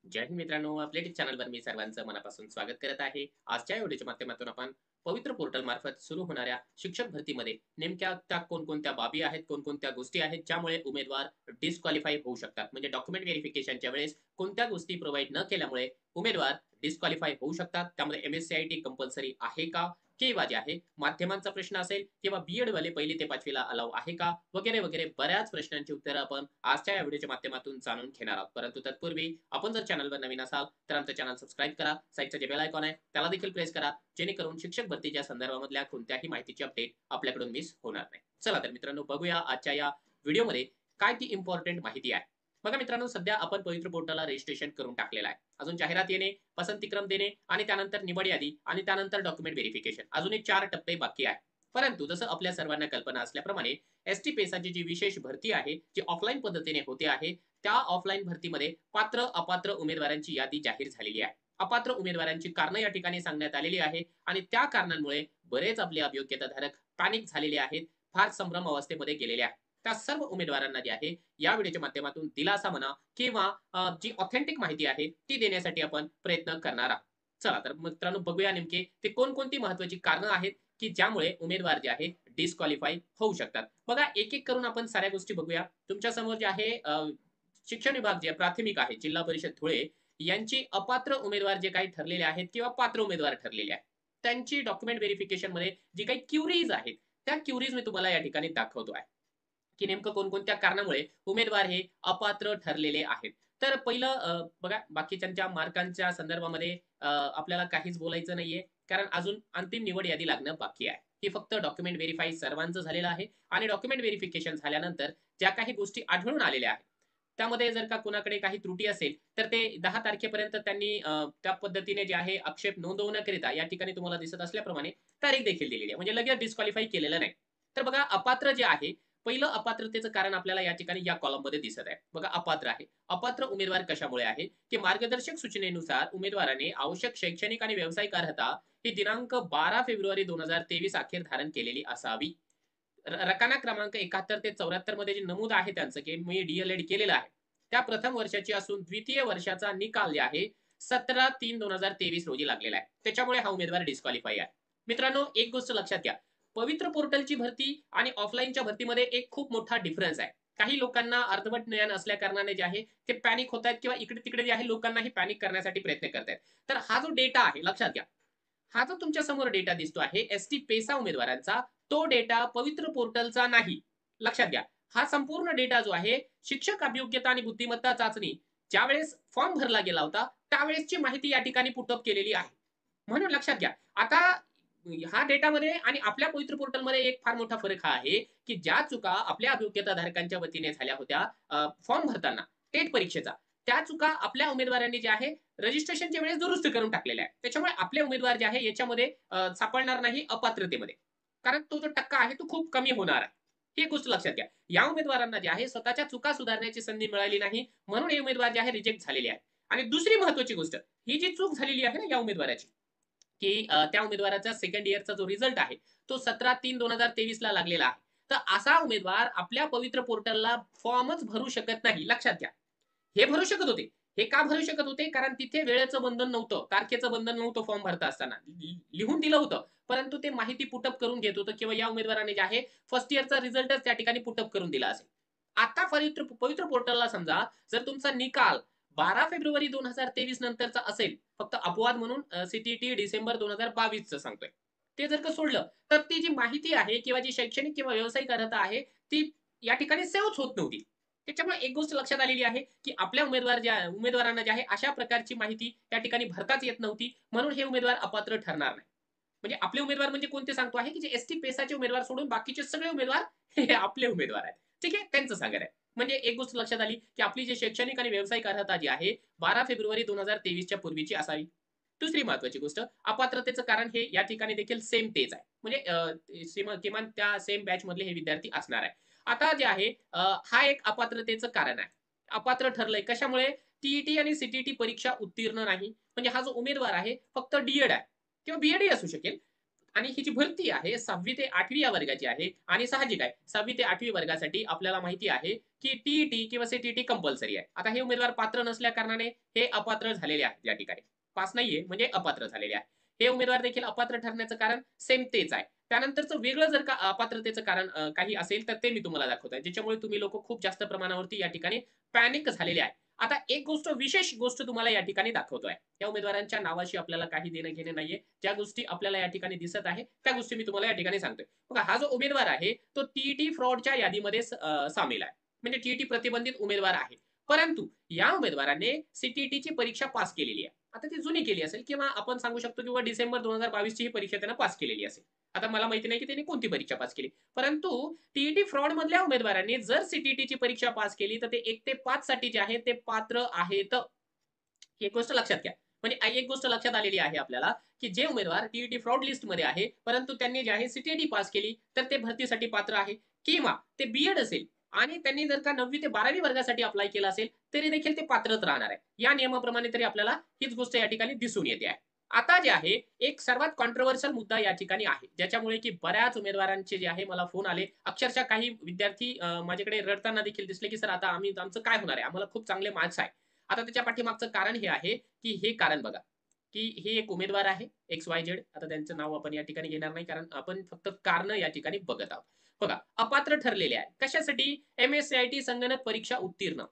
जय हिंद मित्रांनो, आपल्या यूट्यूब चॅनलवर मी सर्वांचं मनापासून स्वागत करत आहे. आजच्या व्हिडिओच्या माध्यमातून आपण पवित्र पोर्टल मार्फत सुरू होणाऱ्या शिक्षक भरतीमध्ये नेमक्या त्या कोणकोणत्या बाबी आहेत, कोणकोणत्या गोष्टी आहेत, ज्यामुळे उमेदवार डिस्क्वालिफाय होऊ शकतात. म्हणजे डॉक्युमेंट व्हेरिफिकेशनच्या वेळेस कोणत्या गोष्टी प्रोव्हाईड न केल्यामुळे उमेदवार डिस्क्वालिफाय होऊ शकतात. त्यामध्ये एम-एस-सी-आय-टी कंपल्सरी आहे का? किंवा जे आहे माध्यमांचा प्रश्न असेल किंवा बी-एड वाले 1ली ते 5वी ला अलाऊ आहे का? वगैरे, वगैरे बऱ्याच प्रश्नांची उत्तरं आपण आजच्या या व्हिडिओच्या माध्यमातून जाणून घेणार आहोत. परंतु तत्पूर्वी आपण जर चॅनलवर नवीन असाल तर आमचं चॅनल सबस्क्राईब करा. साईडचं जे बेल आयकॉन आहे त्याला देखील प्रेस करा, जेणेकरून शिक्षक भरतीच्या संदर्भामधल्या कोणत्याही माहितीची अपडेट आपल्याकडून मिस होणार नाही. चला तर मित्रांनो, बघूया आजच्या या व्हिडिओमध्ये काय ती इम्पॉर्टंट माहिती आहे. बघा मित्रांनो, सध्या आपण पवित्र पोर्टलला रजिस्ट्रेशन करून टाकलेलं आहे. अजून जाहिरात येणे, पसंतीक्रम देणे आणि त्यानंतर निवड यादी आणि त्यानंतर डॉक्युमेंट व्हेरिफिकेशन, अजून एक 4 टप्पे बाकी आहे. परंतु जसं आपल्या सर्वांना कल्पना असल्याप्रमाणे एस-टी पेसाची जी विशेष भरती आहे, जी ऑफलाईन पद्धतीने होते आहे, त्या ऑफलाईन भरतीमध्ये पात्र अपात्र उमेदवारांची यादी जाहीर झालेली आहे. अपात्र उमेदवारांची कारणं या ठिकाणी सांगण्यात आलेली आहे आणि त्या कारणांमुळे बरेच आपले अभियोग्यताधारक पॅनिक झालेले आहेत, फार संभ्रम अवस्थेमध्ये गेलेले आहेत. त्या सर्व उमेदवारांना जे आहे या व्हिडिओच्या माध्यमातून दिलासा म्हणा किंवा जी ऑथेंटिक माहिती आहे ती देण्यासाठी आपण प्रयत्न करणार आहोत. चला तर मित्रांनो, बघूया नेमके ते कोणकोणती महत्त्वाची कारणं आहेत, की ज्यामुळे उमेदवार जे आहे डिस्क्वालिफाय होऊ शकतात. बघा, एक-एक करून आपण साऱ्या गोष्टी बघूया. तुमच्या समोर जे आहे शिक्षण विभाग जे प्राथमिक आहे, जिल्हा परिषद धुळे यांची अपात्र उमेदवार जे काही ठरलेले आहेत किंवा पात्र उमेदवार ठरलेले आहेत, त्यांची डॉक्युमेंट व्हेरिफिकेशनमध्ये जी काही क्युरीज आहेत, त्या क्युरीज मी तुम्हाला या ठिकाणी दाखवतो आहे, की नेमकं कोणकोणत्या कारणामुळे उमेदवार हे अपात्र ठरलेले आहेत. तर पहिलं बघा, बाकीच्यांच्या मार्कांच्या संदर्भामध्ये आपल्याला काहीच बोलायचं नाहीये. कारण अजून अंतिम निवड यादी लागणं बाकी आहे. ही फक्त डॉक्युमेंट व्हेरिफाय सर्वांचं झालेलं आहे आणि डॉक्युमेंट व्हेरिफिकेशन झाल्यानंतर ज्या काही गोष्टी आढळून आलेल्या आहेत, त्यामध्ये जर का कुणाकडे काही त्रुटी असेल, तर ते 10 तारखेपर्यंत त्यांनी त्या पद्धतीने जे आहे आक्षेप नोंदवण्याकरिता या ठिकाणी तुम्हाला दिसत असल्याप्रमाणे तारीख देखील दिलेली आहे. म्हणजे लगेच डिस्क्वालिफाय केलेलं नाही. तर बघा, अपात्र जे आहे, पहिलं अपात्रतेचं कारण आपल्याला या ठिकाणी या कॉलममध्ये दिसत आहे. बघा, अपात्र आहे. अपात्र उमेदवार कशामुळे आहे, की मार्गदर्शक सूचनेनुसार उमेदवाराने आवश्यक शैक्षणिक आणि व्यावसायिक अर्हता ही दिनांक 12 फेब्रुवारी 2023 अखेर धारण केलेली असावी. रकाना क्रमांक 71 ते 74 मध्ये जे नमूद आहे त्यांचं, की मी डी-एल-एड केलेलं आहे. त्या प्रथम वर्षाची असून द्वितीय वर्षाचा निकाल जे आहे 17/3/2023 रोजी लागलेला आहे. त्याच्यामुळे हा उमेदवार डिस्क्वालिफाय आहे. मित्रांनो, एक गोष्ट लक्षात घ्या. पवित्र पोर्टलची भरती आणि ऑफलाईनच्या भरतीमध्ये एक खूप मोठा डिफरन्स आहे. काही लोकांना अर्धवट ज्ञान असल्या कारणाने जे आहे ते पॅनिक होतायत किंवा इकडे-तिकडे जे आहे लोकांनाही पॅनिक करण्यासाठी प्रयत्न करतायत. तर हा जो डेटा आहे लक्षात घ्या. हा जो तुमच्या समोर डेटा दिसतो आहे एस-टी पेसा उमेदवारांचा, तो डेटा पवित्र पोर्टलचा नाही. लक्षात घ्या. हा संपूर्ण डेटा जो आहे शिक्षक अभियोग्यता आणि बुद्धिमत्ता चाचणी ज्यावेळेस फॉर्म भरला गेला होता, त्यावेळेसची माहिती या ठिकाणी पुट अप केलेली आहे. म्हणून लक्षात घ्या. आता ह्या डेटामध्ये आणि आपल्या पवित्र पोर्टलमध्ये एक फार मोठा फरक हा आहे, की ज्या चुका आपल्या अभियोग्यताधारकांच्या वतीने झाल्या होत्या फॉर्म भरताना, टेट परीक्षेचा, त्या चुका आपल्या उमेदवारांनी जे आहे रजिस्ट्रेशनच्या वेळेस दुरुस्त करून टाकलेल्या आहे. त्याच्यामुळे आपले उमेदवार जे आहे याच्यामध्ये सापडणार नाही अपात्रतेमध्ये. कारण तो जो टक्का आहे तो खूप कमी होणार आहे. ही एक गोष्ट लक्षात घ्या. या उमेदवारांना जे आहे स्वतःच्या चुका सुधारण्याची संधी मिळाली नाही, म्हणून हे उमेदवार जे आहे रिजेक्ट झालेले आहेत. आणि दुसरी महत्त्वाची गोष्ट, ही जी चूक झालेली आहे ना या उमेदवाराची, की त्या उमेदवाराचा सेकंड इयरचा जो रिझल्ट आहे, तो 17/3/2023 ला लागलेला आहे. तर असा उमेदवार आपल्या पवित्र पोर्टलला फॉर्मच भरू शकत नाही. लक्षात घ्या. हे भरू शकत होते. हे का भरू शकत होते? कारण तिथे वेळेचं बंधन नव्हतं, तारखेचं बंधन नव्हतं फॉर्म भरता असताना. लिहून दिलं होतं. परंतु ते माहिती पुट करून घेत होतं किंवा या उमेदवाराने जे आहे फर्स्ट इयरचा रिझल्टच त्या ठिकाणी पुट करून दिला असेल. आता पवित्र पवित्र पोर्टलला समजा जर तुमचा निकाल 12 फेब्रुवारी 2023 नंतरचा असेल, फक्त अपवाद म्हणून सी डिसेंबर 2022 चं सांगतोय. ते जर का सोडलं, तर ती जी माहिती आहे किंवा जी शैक्षणिक किंवा व्यावसायिक अर्हता आहे, ती या ठिकाणी सेव्हच होत नव्हती. त्याच्यामुळे एक गोष्ट लक्षात आलेली आहे, की आपल्या उमेदवारांना जे आहे अशा प्रकारची माहिती त्या ठिकाणी भरताच येत नव्हती. म्हणून हे उमेदवार अपात्र ठरणार नाही. म्हणजे आपले उमेदवार म्हणजे कोणते सांगतो आहे, की जे एस-टी पेसाचे उमेदवार सोडून बाकीचे सगळे उमेदवार हे आपले उमेदवार आहेत. ठीक आहे? त्यांचं सांगत आहे. म्हणजे एक गोष्ट लक्षात आली, की आपली जी शैक्षणिक आणि व्यावसायिक अर्हता जी आहे 12 फेब्रुवारी 2023 च्या पूर्वीची असावी. दुसरी महत्त्वाची गोष्ट, अपात्रतेचं कारण हे या ठिकाणी देखील सेम तेच आहे. म्हणजे किमान त्या सेम बॅचमधले हे विद्यार्थी असणार आहे. आता जे आहे हा एक अपात्रतेचं कारण आहे. अपात्र ठरलंय कशामुळे? टी आणि सी परीक्षा उत्तीर्ण नाही. म्हणजे हा जो उमेदवार आहे फक्त डी आहे किंवा बी असू शकेल. आणि ही जी भरती आहे 6वी ते 8वी या वर्गाची आहे आणि साहजिक आहे 6वी ते 8वी वर्गासाठी आपल्याला माहिती आहे की टीईटी किंवा सीटीईटी कंपल्सरी आहे. आता हे उमेदवार पात्र नसल्या कारणाने हे अपात्र झालेले आहेत या ठिकाणी. पास नाहीये म्हणजे अपात्र झालेले आहे. हे उमेदवार देखील अपात्र ठरण्याचं कारण सेम तेच आहे. त्यानंतरचं वेगळं जर का अपात्रतेचं कारण काही असेल तर ते मी तुम्हाला दाखवतोय. ज्याच्यामुळे तुम्ही लोकं खूप जास्त प्रमाणावरती या ठिकाणी पॅनिक झालेले आहे. आता एक गोष्ट विशेष गोष्ट तुम्हाला या ठिकाणी दाखवतोय. त्या उमेदवारांच्या नावाशी आपल्याला काही देणं-घेणं नाहीये. ज्या गोष्टी आपल्याला या ठिकाणी दिसत आहे, त्या गोष्टी मी तुम्हाला या ठिकाणी सांगतोय. बघा हा जो उमेदवार आहे, तो टीईटी फ्रॉडच्या यादीमध्ये सामील आहे. म्हणजे टीईटी प्रतिबंधित उमेदवार आहे. परंतु या उमेदवाराने सीटीईटीची परीक्षा पास केलेली आहे. आता ती जुनी केली असेल किंवा आपण सांगू शकतो किंवा डिसेंबर 2022 ची ही परीक्षा त्यानं पास केलेली असेल. आता मला माहिती नाही की त्याने कोणती परीक्षा पास केली. परंतु टीईटी फ्रॉड मधल्या उमेदवारांनी जर सीटीईटीची परीक्षा पास केली तर ते 1 ते 5 साठी जे आहे ते पात्र आहेत. ही एक गोष्ट लक्षात घ्या. म्हणजे एक गोष्ट लक्षात आलेली आहे आपल्याला, की जे उमेदवार टीईटी फ्रॉड लिस्टमध्ये आहे, परंतु त्यांनी जे आहे सीटीईटी पास केली, तर ते भरतीसाठी पात्र आहे किंवा ते बी-एड असेल आणि त्यांनी जर का 9वी ते 12वी वर्गासाठी अप्लाय केलं असेल, तरी देखील ते पात्रच राहणार आहे. या नियमाप्रमाणे तरी आपल्याला हीच गोष्ट या ठिकाणी दिसून येते आहे. आता जे आहे, एक सर्वात कॉन्ट्रोव्हर्शियल मुद्दा या ठिकाणी आहे, ज्याच्यामुळे की बऱ्याच उमेदवारांचे जे आहे मला फोन आले. अक्षरशः काही विद्यार्थी माझ्याकडे रडताना देखील दिसले, की "सर आता आमचं काय होणार आहे? आम्हाला खूप चांगले मार्क्स आहे." आता त्याच्या पाठीमागचं कारण हे आहे, की हे कारण बघा, की हे एक उमेदवार आहे XYZ. आता त्यांचं नाव आपण या ठिकाणी घेणार नाही, कारण आपण फक्त कारणं या ठिकाणी बघत आहोत. बघा, अपात्र ठरलेले आहे. कशासाठी? एम-एस-सी-आय-टी संगणक परीक्षा उत्तीर्ण.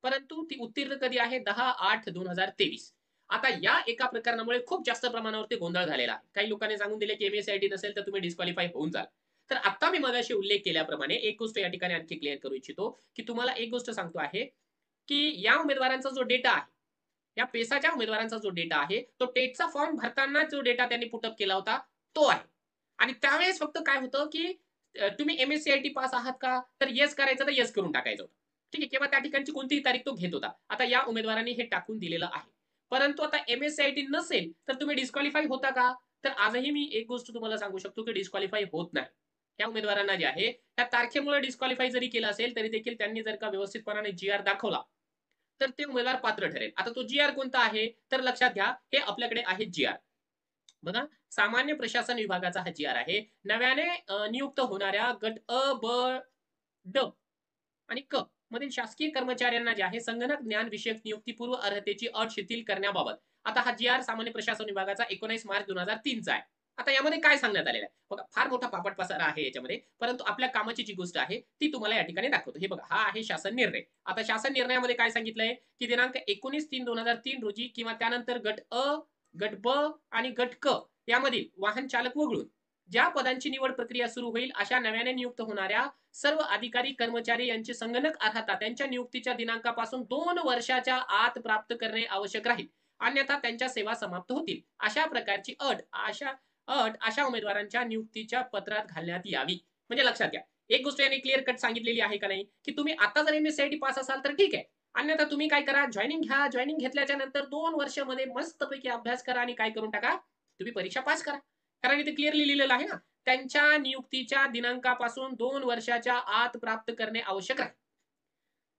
परंतु ती उत्तीर्ण कधी आहे? 10/8/2023. आता या एका प्रकरणामुळे खूप जास्त प्रमाणावरती गोंधळ झालेला आहे. काही लोकांनी सांगून दिले, की एम-एस-सी-आय-टी नसेल तर तुम्ही डिस्क्वालिफाय होऊन जाल. तर आता मी मगाशी उल्लेख केल्याप्रमाणे एक गोष्ट या ठिकाणी आणखी क्लिअर करू इच्छितो, की तुम्हाला एक गोष्ट सांगतो आहे, की या उमेदवारांचा जो डेटा आहे, या पेसाच्या उमेदवारांचा जो डेटा आहे, तो टेटचा फॉर्म भरताना जो डेटा त्यांनी पुट अप केला होता, तो आहे. आणि त्यावेळेस फक्त काय होतं, की तुम्ही एम-एस-सी-आय-टी पास आहात का? तर येस करायचं तर येस करून टाकायचं होतं. ठीक आहे. किंवा त्या ठिकाणची कोणतीही तारीख तो घेत होता. आता या उमेदवारांनी हे टाकून दिलेलं आहे. परंतु आता एम-एस-सी-आय-टी नसेल, तर तुम्ही डिस्क्वालिफाय होता का? तर आजही मी एक गोष्ट तुम्हाला सांगू शकतो, की डिस्क्वालिफाय होत नाही. त्या उमेदवारांना जे आहे, त्या तारखेमुळे डिस्क्वालिफाय जरी केलं असेल, तरी देखील त्यांनी जर का व्यवस्थितपणाने जी-आर दाखवला, तर ते उमेदवार पात्र ठरेल. आता तो जी-आर कोणता आहे? तर लक्षात घ्या, हे आपल्याकडे आहे जी-आर. बघा, सामान्य प्रशासन विभागाचा हा जी-आर आहे. नव्याने नियुक्त होणाऱ्या गट अ, ब, ड आणि क मधील शासकीय कर्मचाऱ्यांना जे आहे संगणक ज्ञान विषयक नियुक्तीपूर्व अर्हतेची अट शिथिल करण्याबाबत. आता हा जी-आर सामान्य प्रशासन विभागाचा 19 मार्च 2003 चा आहे. आता यामध्ये काय सांगण्यात आलेलं आहे? बघा, फार मोठा पापड पसारा आहे याच्यामध्ये. परंतु आपल्या कामाची जी गोष्ट आहे, ती तुम्हाला या ठिकाणी दाखवतो. हे बघा, हा आहे शासन निर्णय. आता शासन निर्णयामध्ये काय सांगितलंय, की दिनांक 19/3/2003 रोजी किंवा त्यानंतर गट अ, गट ब आणि गट क यामधील वाहन चालक वगळून ज्या पदांची निवड प्रक्रिया सुरू होईल, अशा नव्याने नियुक्त होणाऱ्या सर्व अधिकारी कर्मचारी यांची संगणक अर्हता त्यांच्या नियुक्तीच्या दिनांकापासून 2 वर्षाच्या आत प्राप्त करणे आवश्यक राहील. अन्यथा त्यांच्या सेवा समाप्त होतील. अशा प्रकारची अशा उमेदवारांच्या नियुक्तीच्या पत्रात घालण्यात यावी. म्हणजे लक्षात घ्या. एक गोष्ट यांनी क्लिअर कट सांगितलेली आहे का नाही, की तुम्ही आता जर एम-एस-सी-आय-टी पास असाल तर ठीक आहे. अन्यथा तुम्ही काय करा, जॉइनिंग घ्या. जॉइनिंग घेतल्याच्या नंतर 2 वर्षामध्ये मस्तपैकी अभ्यास करा आणि काय करून टाका, तुम्ही परीक्षा पास करा. कारण इथे क्लिअरली लिहिलेलं आहे ना, त्यांच्या नियुक्तीच्या दिनांकापासून 2 वर्षाच्या आत प्राप्त करणे आवश्यक आहे.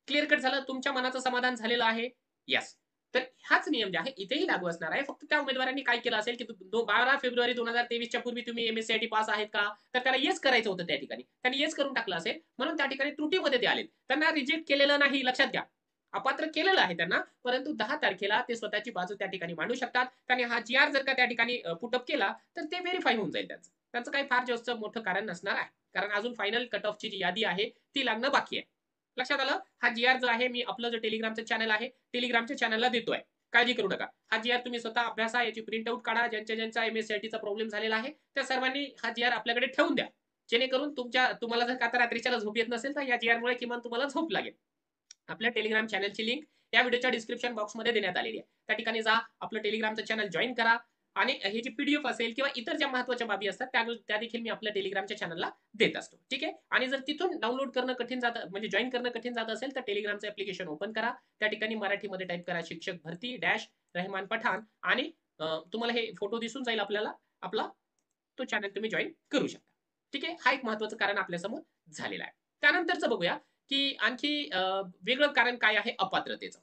क्लिअर कट झालं. तुमच्या मनाचं समाधान झालेलं आहे. येस. तर हाच नियम जे आहे इथेही लागू असणार आहे. फक्त त्या उमेदवारांनी काय केलं असेल, की 12 फेब्रुवारी 2023 च्या पूर्वी तुम्ही एम-एस-सी-आय-टी पास आहेत का? तर त्याला येस करायचं होतं त्या ठिकाणी. त्यांनी येस करून टाकलं असेल. म्हणून त्या ठिकाणी त्रुटीमध्ये ते आलेत. त्यांना रिजेक्ट केलेलं नाही, लक्षात घ्या. अपात्र केलेलं आहे त्यांना, परंतु 10 तारखेला ते स्वतःची बाजू त्या ठिकाणी मांडू शकतात. त्यांनी हा जी-आर जर का त्या ठिकाणी पुट अप केला, तर ते व्हेरिफाय होऊन जाईल त्यांचं. त्यांचं काही फार जास्त मोठं कारण नसणार आहे. कारण अजून फायनल कट ऑफची जी यादी आहे, ती लागणं बाकी आहे. लक्षात आलं? हा जी-आर जो आहे, मी आपलं जे टेलिग्रामचं चॅनल आहे, टेलिग्रामच्या चॅनलला देतोय. काळजी करू नका. हा जी-आर तुम्ही स्वतः अभ्यासा, याची प्रिंट आउट काढा. ज्यांचा एम-एस-सी-आय-टीचा प्रॉब्लेम झालेला आहे, त्या सर्वांनी हा जी-आर आपल्याकडे ठेवून द्या. जेणेकरून तुम्हाला जर का आता रात्रीच्याला झोप येत नसेल, तर या जी-आरमुळे किमान तुम्हाला झोप लागेल. आपल्या टेलिग्राम चॅनलची लिंक या व्हिडिओच्या डिस्क्रिप्शन बॉक्समध्ये देण्यात आलेली आहे. त्या ठिकाणी जा, आपलं टेलिग्रामचं चॅनल जॉइन करा आणि हे जी पीडीएफ असेल किंवा इतर ज्या महत्त्वाच्या बाबी असतात त्या देखील मी आपल्या टेलिग्रामच्या चॅनलला देत असतो. ठीक आहे? आणि जर तिथून डाउनलोड करणं कठीण जातं, म्हणजे जॉइन करणं कठीण जात असेल, तर टेलिग्रामचं ॲप्लिकेशन ओपन करा. त्या ठिकाणी मराठीमध्ये टाइप करा शिक्षक भरती डॅश रहमान पठाण आणि तुम्हाला हे फोटो दिसून जाईल आपल्याला. आपला तो चॅनल तुम्ही जॉइन करू शकता. ठीक आहे? हा एक महत्त्वाचं कारण आपल्यासमोर झालेलं आहे. त्यानंतरचं बघूया, की आणखी वेगळं कारण काय आहे अपात्रतेचं.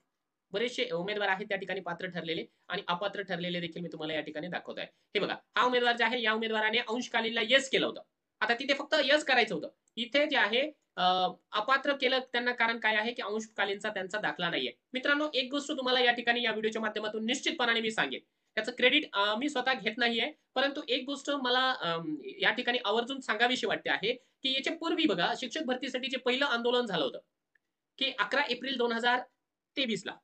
बरेचसे उमेदवार आहेत त्या ठिकाणी पात्र ठरलेले आणि अपात्र ठरलेले देखील मी तुम्हाला या ठिकाणी दाखवत आहे. हे बघा, हा उमेदवार जे आहे या उमेदवाराने अंशकालीनला येस केलं होतं. आता तिथे फक्त येस करायचं होतं. इथे जे आहे अपात्र केलं त्यांना, कारण काय आहे की अंशकालीनचा त्यांचा दाखला नाहीये. मित्रांनो, एक गोष्ट तुम्हाला या ठिकाणी या व्हिडिओच्या माध्यमातून निश्चितपणाने मी सांगेन. त्याचं क्रेडिट मी स्वतः घेत नाहीये. परंतु एक गोष्ट मला या ठिकाणी आवर्जून सांगावीशी वाटते आहे, की याच्या पूर्वी बघा शिक्षक भरतीसाठी जे पहिलं आंदोलन झालं होतं, की 11 एप्रिल 2023 ला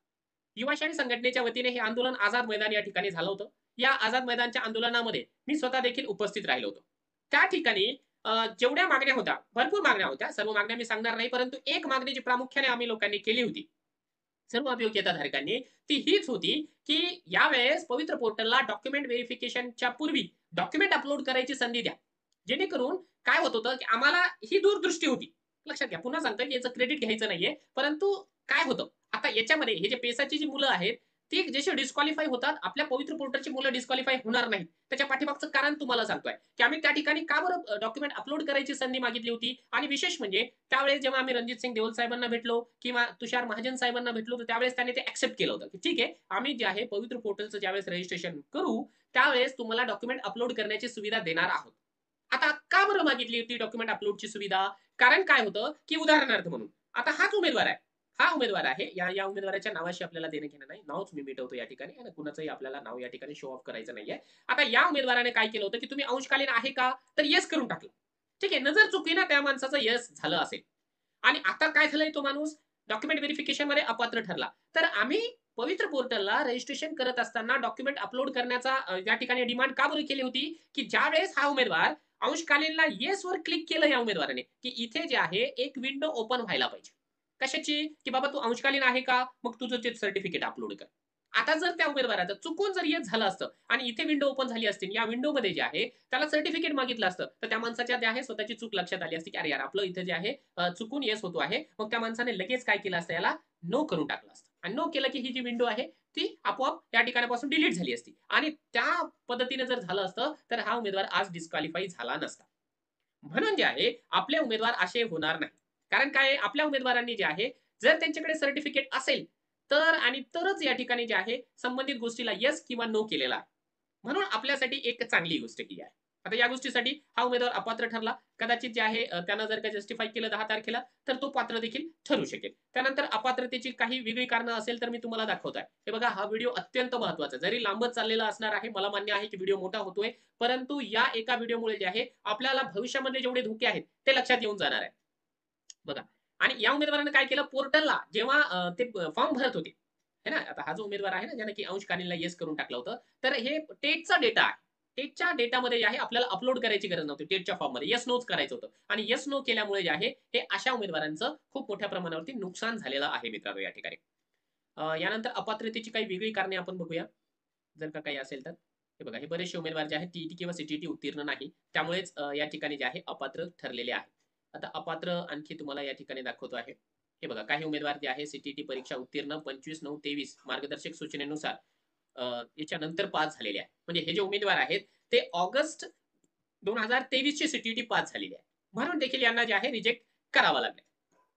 युवाशाही संघटनेच्या वतीने हे आंदोलन आझाद मैदान या ठिकाणी झालं होतं. या आझाद मैदानच्या आंदोलनामध्ये मी स्वतः देखील उपस्थित राहिलो होतो. त्या ठिकाणी जेवढ्या मागण्या होत्या, भरपूर मागण्या होत्या. सर्व मागण्या मी सांगणार नाही, परंतु एक मागणी जी प्रामुख्याने आम्ही लोकांनी केली होती, सर्व अभियोग्यताधारकांनी, ती हीच होती, की यावेळेस पवित्र पोर्टलला डॉक्युमेंट व्हेरिफिकेशनच्या पूर्वी डॉक्युमेंट अपलोड करायची संधी द्या. जेणेकरून काय होत होतं, की आम्हाला ही दूरदृष्टी होती. लक्षात घ्या, पुन्हा सांगतोय, की याचं क्रेडिट घ्यायचं नाहीये. परंतु काय होतं, आता याच्यामध्ये हे जे पेसाची जी मुलं आहेत, ती जशी डिस्क्वालिफाय होतात, आपल्या पवित्र पोर्टलची मुलं डिस्क्वालिफाय होणार नाहीत. त्याच्या पाठीमागचं कारण तुम्हाला सांगतोय, की आम्ही त्या ठिकाणी का बरं डॉक्युमेंट अपलोड करायची संधी मागितली होती. आणि विशेष म्हणजे त्यावेळेस जेव्हा आम्ही रणजित सिंग देओल साहेबांना भेटलो किंवा तुषार महाजन साहेबांना भेटलो, तर त्यावेळेस त्यांनी ते एक्सेप्ट केलं होतं, की ठीक आहे, आम्ही जे आहे पवित्र पोर्टलचं ज्यावेळेस रजिस्ट्रेशन करू, त्यावेळेस तुम्हाला डॉक्युमेंट अपलोड करण्याची सुविधा देणार आहोत. आता का बरं मागितली होती डॉक्युमेंट अपलोडची सुविधा? कारण काय होतं, की उदाहरणार्थ म्हणून आता हाच उमेदवार आहे. हा उमेदवार आहे. या उमेदवाराच्या नावाशी आपल्याला देणं घेणं नाही. नावच मी मिटवतो या ठिकाणी आणि कुणाचंही आपल्याला नाव या ठिकाणी शो ऑफ करायचं नाहीये. आता या उमेदवाराने काय केलं होतं, की तुम्ही अंशकालीन आहे का? तर येस करून टाकलं. ठीक आहे. नजर चुकीनं त्या माणसाचं येस झालं असेल. आणि आता काय झालंय, तो माणूस डॉक्युमेंट व्हेरिफिकेशन मध्ये अपात्र ठरला. तर आम्ही पवित्र पोर्टलला रजिस्ट्रेशन करत असताना डॉक्युमेंट अपलोड करण्याचा या ठिकाणी डिमांड का बरं केली होती, की ज्यावेळेस हा उमेदवार अंशकालीनला येस वर क्लिक केलं या उमेदवाराने, की इथे जे आहे एक विंडो ओपन व्हायला पाहिजे. कशाची? की बाबा तू अंशकालीन आहे का? मग तुझं ते सर्टिफिकेट अपलोड कर. आता जर त्या उमेदवाराचं चुकून जर येस झालं असतं आणि इथे विंडो ओपन झाली असती, या विंडोमध्ये जे आहे त्याला सर्टिफिकेट मागितलं असतं, तर त्या माणसाच्या जे आहे स्वतःची चूक लक्षात आली असती, की अरे यार, आपलं इथे जे आहे चुकून येस होतो आहे. मग त्या माणसाने लगेच काय केलं असतं, याला नो करून टाकलं असतं. आणि नो केलं की ही जी विंडो आहे ती आपोआप या ठिकाणापासून डिलीट झाली असती. आणि त्या पद्धतीने जर झालं असतं, तर हा उमेदवार आज डिस्क्वालिफाय झाला नसता. म्हणून जे आहे आपले उमेदवार असे होणार नाही. कारण काय आहे, आपल्या उमेदवारांनी जे आहे, जर त्यांच्याकडे सर्टिफिकेट असेल तर आणि तरच या ठिकाणी जे आहे संबंधित गोष्टीला येस किंवा नो केलेला आहे. म्हणून आपल्यासाठी एक चांगली गोष्ट ही आहे. आता या गोष्टीसाठी हा उमेदवार अपात्र ठरला. कदाचित जे आहे त्यानं जर का जस्टिफाय केलं 10 तारखेला, तर तो पात्र देखील ठरू शकेल. त्यानंतर अपात्रतेची काही वेगळी कारणं असेल तर मी तुम्हाला दाखवत आहे. हे बघा, हा व्हिडिओ अत्यंत महत्त्वाचा जरी लांबच चाललेला असणार आहे. मला मान्य आहे की व्हिडिओ मोठा होतोय. परंतु या एका व्हिडिओमुळे जे आहे आपल्याला भविष्यामध्ये जेवढे धोके आहेत ते लक्षात येऊन जाणार आहे. बघा, आणि या उमेदवाराने काय केलं, पोर्टलला जेव्हा ते फॉर्म भरत होते, है ना. आता हा जो उमेदवार आहे ना, ज्याने की अंशकालीनला येस करून टाकलं होतं, तर हे टेटचा डेटा आहे. टेटच्या डेटामध्ये जे आहे आपल्याला अपलोड करायची गरज नव्हती. टेटच्या फॉर्ममध्ये येस नोच करायचं होतं. आणि येस नो केल्यामुळे जे आहे हे अशा उमेदवारांचं खूप मोठ्या प्रमाणावरती नुकसान झालेलं आहे मित्रांनो या ठिकाणी. यानंतर अपात्रतेची काही वेगळी कारणे आपण बघूया, जर का काही असेल तर. हे बघा, हे बरेचसे उमेदवार जे आहेत टीईटी किंवा सीटीटी उत्तीर्ण नाही. त्यामुळेच या ठिकाणी जे आहे अपात्र ठरलेले आहेत. आता अपात्र आणखी तुम्हाला या ठिकाणी दाखवतो आहे. हे बघा, काही उमेदवार जे आहे सीटीटी परीक्षा उत्तीर्ण 25/9/23 मार्गदर्शक सूचनेनुसार याच्यानंतर पास झालेले आहे. म्हणजे हे जे उमेदवार आहेत ते ऑगस्ट 2023 ची सीटीटी पास झालेली आहे. म्हणून देखील यांना जे आहे रिजेक्ट करावं लागलं.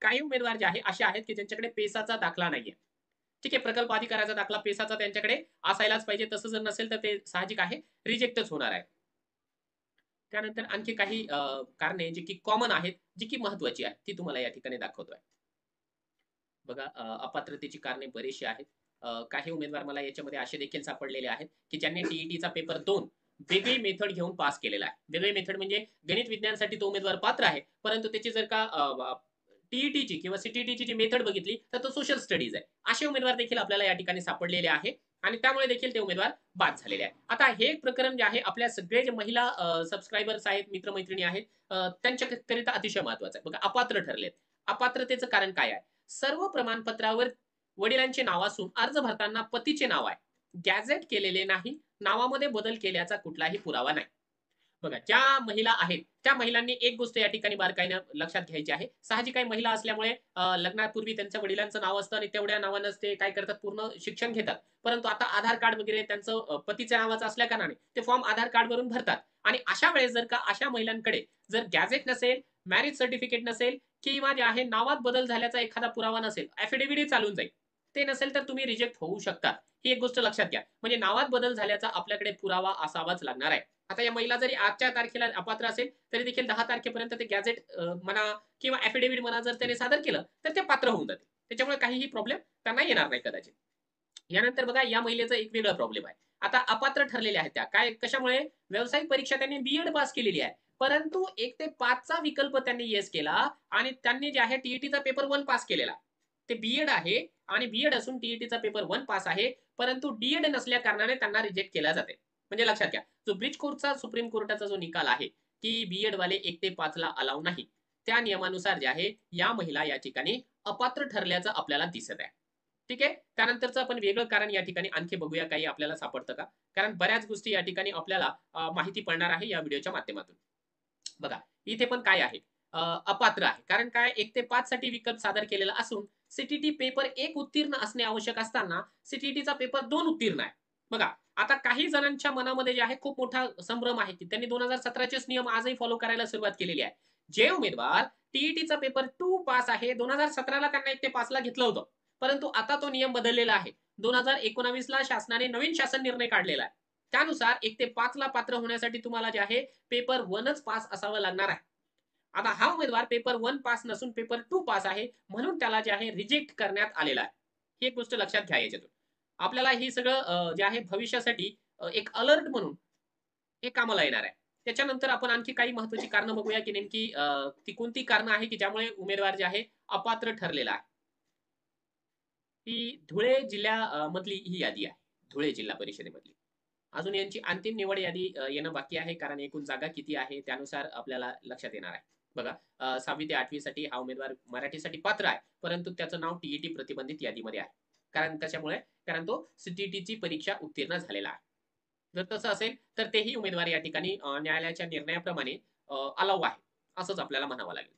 काही उमेदवार जे आहे असे आहेत की ज्यांच्याकडे पेसाचा दाखला नाहीये. ठीक आहे, प्रकल्प अधिकाऱ्याचा दाखला पेसाचा त्यांच्याकडे असायलाच पाहिजे. तसं जर नसेल तर ते साहजिक आहे, रिजेक्टच होणार आहे. त्यानंतर आणखी काही कारणे जी की कॉमन आहेत, जी की महत्वाची आहेत, ती तुम्हाला या ठिकाणी दाखवतोय. बघा, अपात्रतेची कारणे बरीचशी आहेत. काही उमेदवार मला याच्यामध्ये असे देखील सापडलेले आहेत, की ज्यांनी टीईटीचा पेपर 2 वेगळी मेथड घेऊन पास केलेला आहे. वेगळी मेथड म्हणजे गणित विज्ञानसाठी तो उमेदवार पात्र आहे, परंतु त्याची जर का टीईटीची किंवा सीटीटीची जी मेथड बघितली तर तो सोशल स्टडीज आहे. असे उमेदवार देखील आपल्याला या ठिकाणी सापडलेले आहे आणि त्यामुळे देखील ते उमेदवार बाद झालेले आहे. आता हे एक प्रकरण जे आहे आपल्या सगळे जे महिला सबस्क्रायबर्स आहेत, मित्र-मैत्रिणी आहेत, त्यांच्याकरिता अतिशय महत्वाचं आहे. बघा, अपात्र ठरलेत. अपात्रतेचं कारण काय आहे? सर्व प्रमाणपत्रावर वडिलांचे नाव असून अर्ज भरताना पतीचे नाव आहे. गॅझेट केलेले नाही. नावामध्ये बदल केल्याचा कुठलाही पुरावा नाही. बघा, ज्या महिला आहेत, त्या महिलांनी एक गोष्ट या ठिकाणी बारकाईनं लक्षात घ्यायची आहे. साहजिक आहे, महिला असल्यामुळे लग्नापूर्वी त्यांच्या वडिलांचं नाव असतं आणि तेवढ्या नावानंच ते काय करतात, पूर्ण शिक्षण घेतात. परंतु आता आधार कार्ड वगैरे त्यांचं पतीच्या नावाचं असल्या कारणाने ते फॉर्म आधार कार्डवरून भरतात. आणि अशा वेळेस जर का अशा महिलांकडे जर गॅझेट नसेल, मॅरेज सर्टिफिकेट नसेल किंवा जे आहे नावात बदल झाल्याचा एखादा पुरावा नसेल, ॲफिडेव्हिट चालून जाईल. ते नसेल तर तुम्ही रिजेक्ट होऊ शकता. ही एक गोष्ट लक्षात घ्या. म्हणजे नावात बदल झाल्याचा आपल्याकडे पुरावा असावाच लागणार आहे. आता या महिला जरी आजच्या तारखेला अपात्र असेल, तरी देखील 10 तारखेपर्यंत ते गॅझेट म्हणा किंवा ॲफिडेव्हिट म्हणा जर त्याने सादर केलं, तर ते पात्र होऊन जाते. त्याच्यामुळे काहीही प्रॉब्लेम त्यांना येणार नाही कदाचित. यानंतर बघा या महिलेचा एक वेगळा प्रॉब्लेम आहे. आता अपात्र ठरलेल्या आहेत त्या. काय कशामुळे? व्यावसायिक परीक्षा त्यांनी बी पास केलेली आहे. परंतु 1 ते 5 चा विकल्प त्यांनी येस केला आणि त्यांनी जे आहे टी पेपर 1 पास केलेला. ते बी आहे आणि बी असून टी पेपर 1 पास आहे. परंतु डी नसल्या कारणाने त्यांना रिजेक्ट केला जाते. म्हणजे लक्षात घ्या, जो ब्रिज कोर्टचा सुप्रीम कोर्टाचा जो निकाल आहे, की बी वाले 1 ते 5 ला अलाउ नाही. त्या नियमानुसार जे आहे, या महिला या ठिकाणी अपात्र ठरल्याचं आपल्याला दिसत आहे. ठीक आहे. त्यानंतरचं आपण वेगळं कारण या ठिकाणी आणखी बघूया काही आपल्याला सापडतं का? कारण बऱ्याच गोष्टी या ठिकाणी आपल्याला माहिती पडणार आहे या व्हिडिओच्या माध्यमातून. बघा, इथे पण काय आहे? अपात्र आहे. कारण काय 1 ते 5 साठी विकल्प सादर केलेला असून सी पेपर 1 उत्तीर्ण असणे आवश्यक असताना सी पेपर 2 उत्तीर्ण आहे. बघा, आता काही जणांच्या मनामध्ये जे आहे खूप मोठा संभ्रम आहे, की त्यांनी 2017 चेच नियम आजही फॉलो करायला सुरुवात केलेली आहे. जे उमेदवार टी पेपर 2 पास आहे, 2017 ला त्यांना 1 ते 5 ला घेतलं होतं. परंतु आता तो नियम बदललेला आहे. 2019 ला शासनाने नवीन शासन निर्णय काढलेला आहे. त्यानुसार 1 ते 5 ला पात्र होण्यासाठी तुम्हाला जे आहे पेपर 1च पास असावं लागणार आहे. आता हा उमेदवार पेपर 1 पास नसून पेपर 2 पास आहे, म्हणून त्याला जे आहे रिजेक्ट करण्यात आलेला आहे. ही एक गोष्ट लक्षात घ्या याच्यातून. आपल्याला हे सगळं जे आहे भविष्यासाठी एक अलर्ट म्हणून हे कामाला येणार आहे. त्याच्यानंतर आपण आणखी काही महत्त्वाची कारणं बघूया, की नेमकी ती कोणती कारणं आहे, की ज्यामुळे उमेदवार जे आहे अपात्र ठरलेला आहे. ही धुळे जिल्ह्या मधली ही यादी आहे. धुळे जिल्हा परिषदेमधली. अजून यांची अंतिम निवड यादी येणं बाकी आहे. कारण एकूण जागा किती आहे त्यानुसार आपल्याला लक्षात येणार आहे. बघा 6वी ते 8वी साठी हा उमेदवार मराठीसाठी पात्र आहे. परंतु त्याचं नाव टी प्रतिबंधित यादीमध्ये आहे. कारण कशामुळे? कारण तो सी परीक्षा उत्तीर्ण झालेला आहे. जर तसं असेल तर तेही उमेदवार या ठिकाणी न्यायालयाच्या निर्णयाप्रमाणे अलाऊ आहे. असंच आपल्याला म्हणावं लागेल.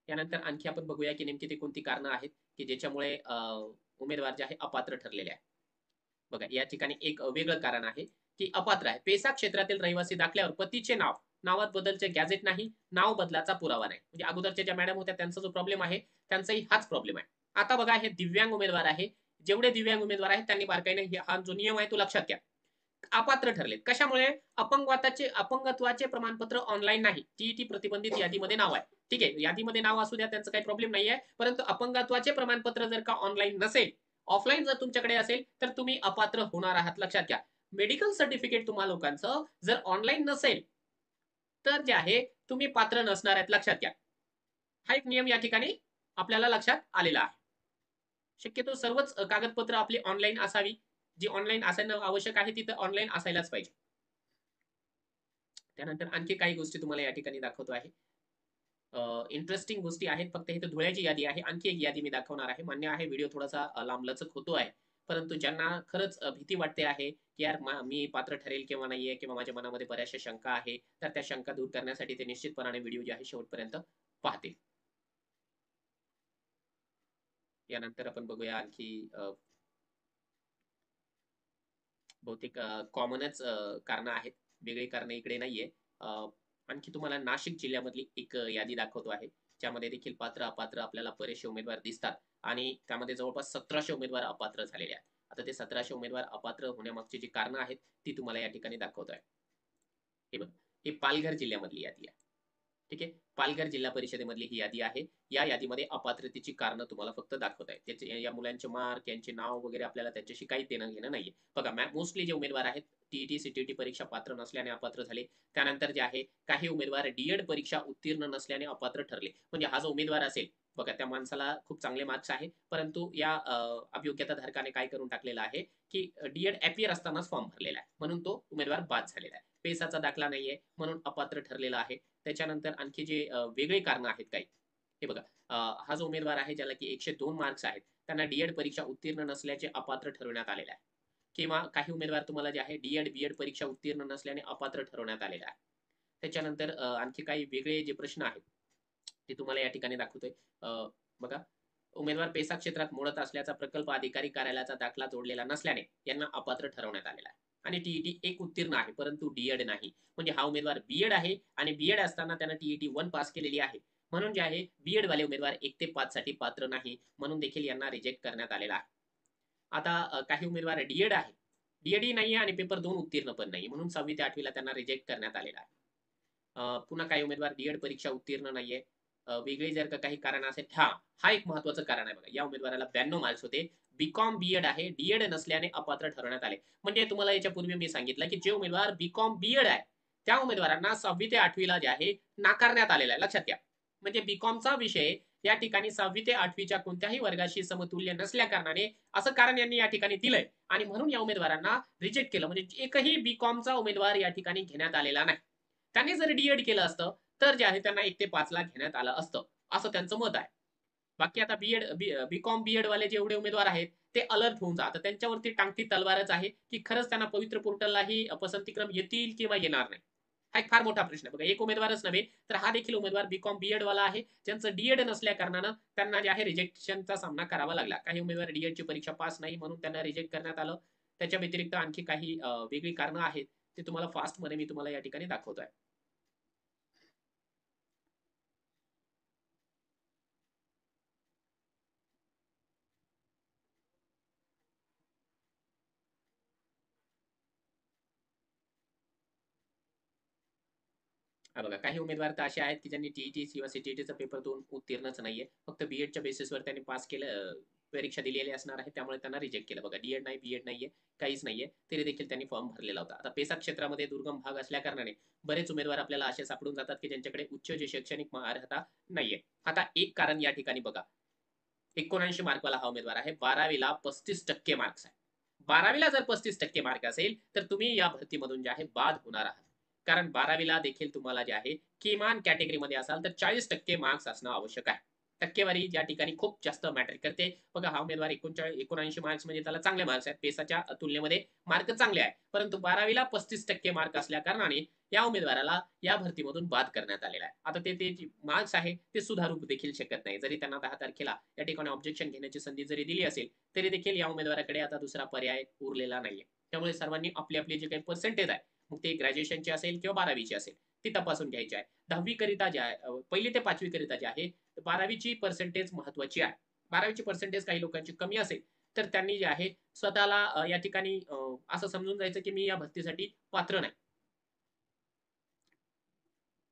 यानंतर आणखी आपण बघूया, की नेमकी ती कोणती कारणं आहेत, की ज्याच्यामुळे उमेदवार जे आहे अपात्र ठरलेले आहे. बघा या ठिकाणी एक वेगळं कारण आहे, की अपात्र आहे. पेसा क्षेत्रातील रहिवासी दाखल्यावर पतीचे नाव, नावात बदलचे गॅझेट नाही, नाव बदलाचा पुरावा नाही. म्हणजे अगोदरच्या ज्या मॅडम होत्या त्यांचा जो प्रॉब्लेम आहे, त्यांचाही हाच प्रॉब्लेम आहे. आता बघा हे दिव्यांग उमेदवार आहे. जेवढे दिव्यांग उमेदवार आहेत त्यांनी बारकाईने हा जो नियम आहे तो लक्षात घ्या. अपात्र ठरलेत. कशामुळे? अपंगत्वाचे प्रमाणपत्र ऑनलाईन नाही. टी प्रतिबंधित यादीमध्ये नाव आहे. ठीक आहे. यादीमध्ये नाव असू द्या त्यांचा काही प्रॉब्लेम नाहीये. परंतु अपंगत्वाचे प्रमाणपत्र जर का ऑनलाईन नसेल, ऑफलाईन जर तुमच्याकडे असेल, तर तुम्ही अपात्र होणार आहात लक्षात घ्या. मेडिकल सर्टिफिकेट तुम्हा लोकांचं जर ऑनलाईन नसेल, तर जे आहे तुम्ही पात्र नसणार आहेत लक्षात घ्या. हा एक नियम या ठिकाणी आपल्याला लक्षात आलेला आहे. शक्यतो सर्वच कागदपत्र आपली ऑनलाईन असावी. जी ऑनलाईन असणं आवश्यक आहे, ती ऑनलाईन असायलाच पाहिजे. त्यानंतर आणखी काही गोष्टी तुम्हाला या ठिकाणी दाखवतो आहे. इंटरेस्टिंग गोष्टी आहेत. फक्त इथे धुळ्याची यादी आहे. आणखी एक यादी मी दाखवणार आहे. मान्य आहे व्हिडिओ थोडासा लांबलचक होतो आहे. परंतु ज्यांना खरंच भीती वाटते आहे, की यार मी पात्र ठरेल किंवा नाहीये किंवा माझ्या मनामध्ये बऱ्याचशा शंका आहे, तर त्या शंका दूर करण्यासाठी ते निश्चितपणाने व्हिडिओ जे आहे शेवटपर्यंत पाहतील. यानंतर आपण बघूया आणखी बहुतेक कॉमनच कारणं आहेत. वेगळी कारणं इकडे नाहीये. आणखी तुम्हाला नाशिक जिल्ह्यामधली एक यादी दाखवतो आहे. ज्यामध्ये देखील पात्र, अपात्र आपल्याला बरेचसे उमेदवार दिसतात आणि त्यामध्ये जवळपास 1700 उमेदवार अपात्र झालेले आहेत. आता ते 1700 उमेदवार अपात्र होण्यामागची जी कारणं आहेत, ती तुम्हाला या ठिकाणी दाखवतो आहे. हे बघा, ही पालघर जिल्ह्यामधली यादी आहे. ठीक आहे. पालघर जिल्हा परिषदेमधली ही यादी आहे. या यादीमध्ये अपात्रतेची कारणं तुम्हाला फक्त दाखवत आहे. त्याचे या मुलांचे मार्क, यांचे नाव वगैरे आपल्याला त्याच्याशी काही देणं घेणं नाहीये. बघा मोस्टली जे उमेदवार आहेत टी परीक्षा पात्र नसल्याने अपात्र झाले. त्यानंतर जे आहे काही उमेदवार परीक्षा उत्तीर्ण नसल्याने अपात्र ठरले. म्हणजे हा जो उमेदवार असेल, बघा त्या माणसाला खूप चांगले मार्क्स आहे. परंतु या अभियोग्यता धारकाने काय करून टाकलेलं आहे, की डी असतानाच फॉर्म भरलेला आहे. म्हणून तो उमेदवार बाद झालेला आहे. पेसाचा दाखला नाहीये म्हणून अपात्र ठरलेला आहे. त्याच्यानंतर आणखी जे वेगळी कारणं आहेत काही. हे बघा हा जो उमेदवार आहे ज्याला की 102 मार्क्स आहेत, त्यांना परीक्षा उत्तीर्ण नसल्याचे अपात्र ठरवण्यात आलेले आहे. किंवा काही उमेदवार तुम्हाला जे आहे बी परीक्षा उत्तीर्ण नसल्याने अपात्र ठरवण्यात आलेले आहे. त्याच्यानंतर आणखी काही वेगळे जे प्रश्न आहेत, ते तुम्हाला या ठिकाणी दाखवतोय. बघा उमेदवार पेसा क्षेत्रात मोडत असल्याचा प्रकल्प अधिकारी कार्यालयाचा दाखला जोडलेला नसल्याने यांना अपात्र ठरवण्यात आलेला आहे. आणि टी एक उत्तीर्ण आहे परंतु डी नाही. म्हणजे हा उमेदवार बी आहे आणि बी असताना त्यानं टी 1 पास केलेली आहे. म्हणून जे आहे बीएड वाले उमेदवार 1 ते 5 साठी पात्र नाही, म्हणून देखील यांना रिजेक्ट करण्यात आलेला आहे. आता काही उमेदवार डीएड आहे, डीएडही नाहीये आणि पेपर 2 उत्तीर्ण पण नाही, म्हणून 6वी ते 8वी ला त्यांना रिजेक्ट करण्यात आलेला आहे. पुन्हा काही उमेदवार डीएड परीक्षा उत्तीर्ण नाहीये. वेगळी जर का काही कारण असेल, हा एक महत्वाचं कारण आहे बघा. या उमेदवाराला 92 मार्क्स होते. बीकॉम बीएड आहे, डीएड नसल्याने अपात्र ठरवण्यात आले. म्हणजे तुम्हाला याच्यापूर्वी मी सांगितलं की जे उमेदवार बीकॉम बीएड आहे त्या उमेदवारांना 6वी ते 8वी ला जे आहे नाकारण्यात आलेला आहे. लक्षात घ्या. म्हणजे बीकॉमचा विषय या ठिकाणी 6वी ते 8वीच्या कोणत्याही वर्गाशी समतुल्य नसल्या कारणाने असं कारण यांनी या ठिकाणी दिलंय आणि म्हणून या उमेदवारांना रिजेक्ट केलं. म्हणजे एकही बीकॉमचा उमेदवार या ठिकाणी घेण्यात आलेला नाही. त्यांनी जर डीएड केलं असतं तर जे आहे त्यांना 1 ते 5 ला घेण्यात आलं असतं, असं त्यांचं मत आहे. बाकी आता बीकॉम बीएड वाले जेवढे उमेदवार आहेत ते अलर्ट होऊन जा. त्यांच्यावरती टांगती तलवारच आहे की खरंच त्यांना पवित्र पोर्टललाही पसंतीक्रम येतील किंवा येणार नाही. हा एक फार मोठा प्रश्न आहे बघा. एक उमेदवारच नव्हे तर हा देखील उमेदवार बीकॉम बीएड वाला आहे, ज्यांचं डीएड नसल्या कारणानं त्यांना जे आहे रिजेक्शनचा सामना करावा लागला. काही उमेदवार डीएडची परीक्षा पास नाही म्हणून त्यांना रिजेक्ट करण्यात आलं. त्याच्या व्यतिरिक्त आणखी काही वेगळी कारणं आहेत ते तुम्हाला फास्टमध्ये मी तुम्हाला या ठिकाणी दाखवतोय. बघा काही उमेदवार तर असे आहेत की ज्यांनी टीईटी किंवा सीटीईटीचा पेपर देऊन उत्तीर्णच नाहीये. फक्त बीएडच्या बेसिसवर त्यांनी पास केलं, परीक्षा दिलेली असणार आहे त्यामुळे त्यांना रिजेक्ट केलं. बघा डीएड नाही, बीएड नाहीये, काहीच नाहीये, तरी देखील त्यांनी फॉर्म भरलेला होता. आता पेसा क्षेत्रामध्ये दुर्गम भाग असल्या कारणाने बरेच उमेदवार आपल्याला असे सापडून जातात की ज्यांच्याकडे उच्च जे शैक्षणिक अर्हता नाहीये. आता एक कारण या ठिकाणी बघा, 79 मार्कवाला हा उमेदवार आहे. 12वीला 35% मार्क्स आहे. 12वीला जर 35% मार्क असेल तर तुम्ही या भरतीमधून जे आहे बाद होणार आहात. कारण 12वीला देखील तुम्हाला जे आहे किमान कॅटेगरीमध्ये असाल तर 40% मार्क्स असणं आवश्यक आहे. टक्केवारी या ठिकाणी खूप जास्त मॅटर करते. बघा हा उमेदवार 79 मार्क्स म्हणजे त्याला चांगले मार्क्स आहेत. पेसाच्या तुलनेमध्ये मार्क चांगले आहे. परंतु 12वीला 35% मार्क असल्या कारणाने या उमेदवाराला या भरतीमधून बाद करण्यात आलेला आहे. आता ते मार्क्स आहे ते सुधारू देखील शकत नाही. जरी त्यांना 10 तारखेला या ठिकाणी ऑब्जेक्शन घेण्याची संधी जरी दिली असेल तरी देखील या उमेदवाराकडे आता दुसरा पर्याय उरलेला नाहीये. त्यामुळे सर्वांनी आपली आपली जे काही पर्सेंटेज आहे मग ते ग्रॅज्युएशनची असेल किंवा 12वीची असेल ती तपासून घ्यायची आहे. 10वी करिता जे आहे 1ली ते 5वी करिता जे आहे 12वीची पर्सेंटेज महत्वाची आहे. 12वीची पर्सेंटेज काही लोकांची कमी असेल तर त्यांनी जे आहे स्वतःला या ठिकाणी असं समजून जायचं की मी या भरतीसाठी पात्र नाही.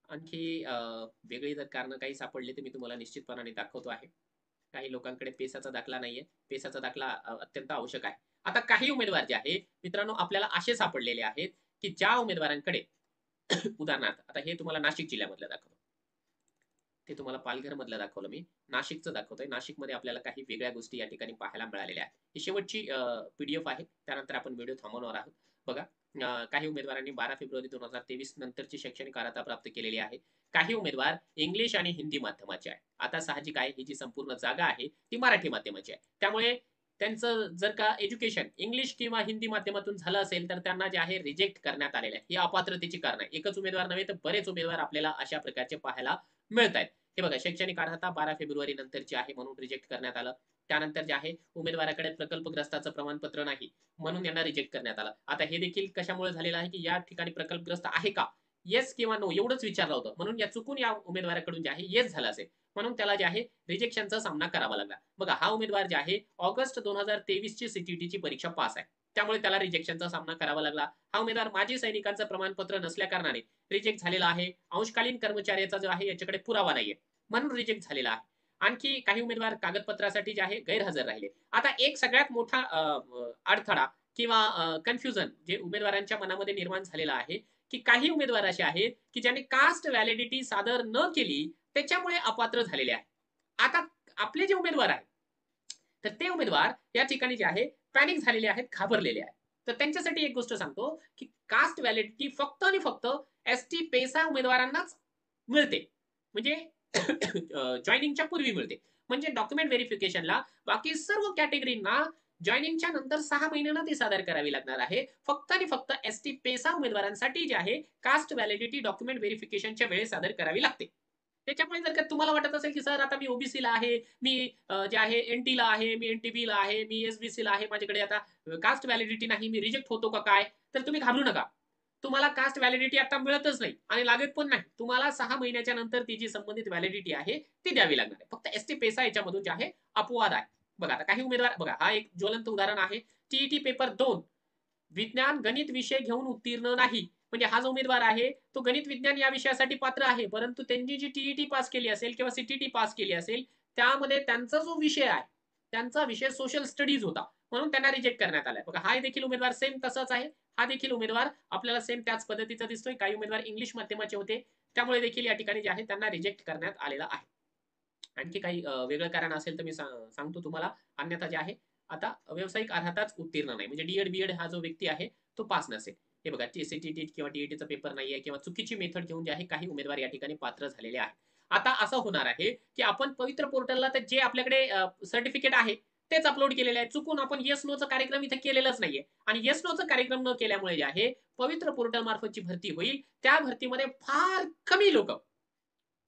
आणखी वेगळी जर कारणं काही सापडली तर मी तुम्हाला निश्चितपणाने दाखवतो आहे. काही लोकांकडे पेसाचा दाखला नाहीये. पेसाचा दाखला अत्यंत आवश्यक आहे. आता काही उमेदवार जे आहे मित्रांनो आपल्याला असे सापडलेले आहेत की ज्या उमेदवारांकडे उदाहरणार्थ आता हे तुम्हाला नाशिक जिल्ह्यामधलं दाखवतो. ते तुम्हाला पालघर मधलं दाखवलं मी. नाशिकचं दाखवतोय. नाशिकमध्ये आपल्याला काही वेगळ्या गोष्टी या ठिकाणी पाहायला मिळालेल्या आहेत. ही शेवटची पीडीएफ आहे. त्यानंतर आपण व्हिडिओ थांबवणार आहोत. बघा काही उमेदवारांनी 12 फेब्रुवारी 2023 नंतरची शैक्षणिक अर्हता प्राप्त केलेली आहे. काही उमेदवार इंग्लिश आणि हिंदी माध्यमाचे आहे. आता साहजिक आहे ही जी संपूर्ण जागा आहे ती मराठी माध्यमाची आहे. त्यामुळे त्यांचं जर का एज्युकेशन इंग्लिश किंवा हिंदी माध्यमातून झालं असेल तर त्यांना जे आहे रिजेक्ट करण्यात आलेलं आहे. ही अपात्रतेची कारण आहे. एकच उमेदवार नव्हे तर बरेच उमेदवार आपल्याला अशा प्रकारचे पाहायला मिळत आहेत. हे बघा शैक्षणिक अर्हता 12 फेब्रुवारी नंतरची आहे म्हणून रिजेक्ट करण्यात आलं. त्यानंतर जे आहे उमेदवाराकडे प्रकल्पग्रस्ताचं प्रमाणपत्र नाही म्हणून यांना रिजेक्ट करण्यात आलं. आता हे देखील कशामुळे झालेलं आहे की या ठिकाणी प्रकल्पग्रस्त आहे का? येस किंवा नो एवढंच विचारलं होतं. म्हणून या चुकून या उमेदवाराकडून जे आहे येस झालं असेल. म्हणून त्याला जे आहे रिजेक्शनचा सामना करावा लागला. बघा हा उमेदवार जे आहे ऑगस्ट 2023 ची सीटीईटीची परीक्षा पास आहे. त्यामुळे त्याला रिजेक्शनचा सामना करावा लागला. हा उमेदवार माजी सैनिकांचं प्रमाणपत्र नसल्या कारणाने रिजेक्ट झालेला आहे. अंशकालीन कर्मचाऱ्याचा जो आहे याच्याकडे पुरावा नाहीये म्हणून रिजेक्ट झालेला आहे. आणखी काही उमेदवार कागदपत्रासाठी जे आहे गैरहजर राहिले. आता एक सगळ्यात मोठा अडथळा किंवा कन्फ्युजन जे उमेदवारांच्या मनामध्ये निर्माण झालेला आहे की काही उमेदवार असे आहेत की ज्यांनी कास्ट व्हॅलिडिटी सादर न केली त्याच्यामुळे अपात्र झालेले आहेत. आता आपले जे उमेदवार आहेत तर ते उमेदवार या ठिकाणी जे आहे पॅनिक झालेले आहेत, घाबरलेले आहेत. तर त्यांच्यासाठी एक गोष्ट सांगतो की कास्ट व्हॅलिडिटी फक्त आणि फक्त एसटी पेसा उमेदवारांनाच मिळते. म्हणजे जॉइनिंगच्या पूर्वी मिळते. म्हणजे डॉक्युमेंट व्हेरिफिकेशनला बाकी सर्व कॅटेगरींना जॉइनिंगच्या नंतर 6 महिन्यांना ती सादर करावी लागणार आहे. फक्त आणि फक्त एसटी पेसा उमेदवारांसाठी जे आहे कास्ट व्हॅलिडिटी डॉक्युमेंट व्हेरिफिकेशनच्या वेळेस सादर करावी लागते. त्याच्यामुळे जर का तुम्हाला वाटत असेल की सर आता मी ओबीसीला आहे, मी जे आहे एनटीला आहे, मी एनटीबीला आहे, मी एसबीसीला आहे, माझ्याकडे आता कास्ट व्हॅलिडिटी नाही, मी रिजेक्ट होतो का काय? तर तुम्ही घाबरू नका. तुम्हाला कास्ट व्हॅलिडिटी आता मिळतच नाही आणि लागत पण नाही. तुम्हाला 6 महिन्याच्या नंतर ती जी संबंधित व्हॅलिडिटी आहे ती द्यावी लागणार आहे. फक्त एसटी पेसा याच्यामधून जे आहे अपवाद आहे. बघा आता काही उमेदवार बघा हा एक ज्वलंत उदाहरण आहे. टीईटी पेपर 2 विज्ञान गणित विषय घेऊन उत्तीर्ण नाही. म्हणजे हा जो उमेदवार आहे तो गणित विज्ञान या विषयासाठी पात्र आहे, परंतु त्यांनी जी टीईटी पास केली असेल किंवा सीटीटी पास केली असेल त्यामध्ये त्यांचा जो विषय आहे त्यांचा विषय सोशल स्टडीज होता, म्हणून त्यांना रिजेक्ट करण्यात आलाय. बघा हा देखील उमेदवार सेम तसाच आहे. हा देखील उमेदवार आपल्याला सेम त्याच पद्धतीचा दिसतोय. काही उमेदवार इंग्लिश माध्यमाचे होते, त्यामुळे देखील या ठिकाणी जे आहे त्यांना रिजेक्ट करण्यात आलेला आहे. आणखी काही वेगळं कारण असेल तर मी सांगतो तुम्हाला. अन्यथा जे आहे आता व्यावसायिक अर्हताच उत्तीर्ण नाही, म्हणजे डीएड बीएड हा जो व्यक्ती आहे तो पास नसेल. हे बघा सीटीटी किंवा टीईटीचा पेपर नाहीये किंवा चुकीची मेथड घेऊन जे आहे काही उमेदवार या ठिकाणी पात्र झालेले आहेत. आता असं होणार आहे की आपण पवित्र पोर्टलला तर जे आपल्याकडे सर्टिफिकेट आहे तेच अपलोड केलेले आहे. चुकून आपण येस नोचा कार्यक्रम इथे केलेलाच नाहीये आणि येस नोचा कार्यक्रम न केल्यामुळे जे आहे पवित्र पोर्टल मार्फतची भरती होईल त्या भरतीमध्ये फार कमी लोक,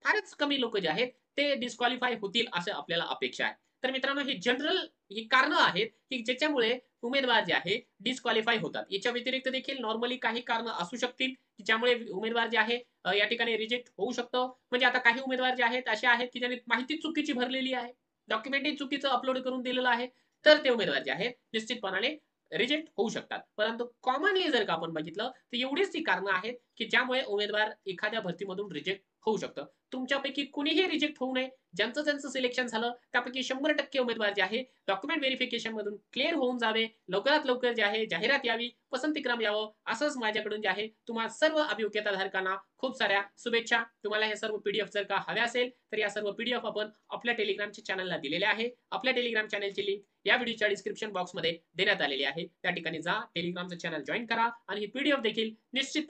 फारच कमी लोक जे आहेत ते डिस्क्वालिफाय होतील असं आपल्याला अपेक्षा आहे. तर मित्रांनो हे जनरल ही कारणं आहेत की ज्याच्यामुळे उमेदवार जे आहे डिस्क्वालिफाय होतात. याच्या व्यतिरिक्त देखील नॉर्मली काही कारणं असू शकतील की ज्यामुळे उमेदवार जे आहे या ठिकाणी रिजेक्ट होऊ शकतो. म्हणजे आता काही उमेदवार जे आहेत असे आहेत की ज्यांनी माहिती चुकीची भरलेली आहे, डॉक्युमेंटही चुकीचं अपलोड करून दिलेलं आहे, तर ते उमेदवार जे आहेत निश्चितपणाने रिजेक्ट होऊ शकतात. परंतु कॉमनली जर का आपण बघितलं तर एवढीच ती कारणं आहेत की ज्यामुळे उमेदवार एखाद्या भरतीमधून रिजेक्ट होऊ शकतं. तुमच्यापैकी कुणीही रिजेक्ट होऊ नये. ज्यांचं सिलेक्शन झालं त्यापैकी 100% उमेदवार जे आहे डॉक्युमेंट व्हेरिफिकेशन मधून क्लिअर होऊन जावे. लवकरात लवकर जे आहे जाहिरात यावी, पसंतीक्रम यावं, असंच माझ्याकडून जे आहे तुम्हा सर्व अभियोग्यताधारकांना खूप साऱ्या शुभेच्छा. तुम्हाला हे सर्व पीडीएफ जर का हव्या असेल तर या सर्व पीडीएफ आपण आपल्या टेलिग्रामच्या चॅनलला दिलेले आहे. आपल्या टेलिग्राम चॅनलची लिंक या व्हिडिओच्या डिस्क्रिप्शन बॉक्समध्ये देण्यात आलेली आहे. त्या ठिकाणी जा, टेलिग्रामचं चॅनल जॉईन करा आणि ही पीडीएफ देखील निश्चित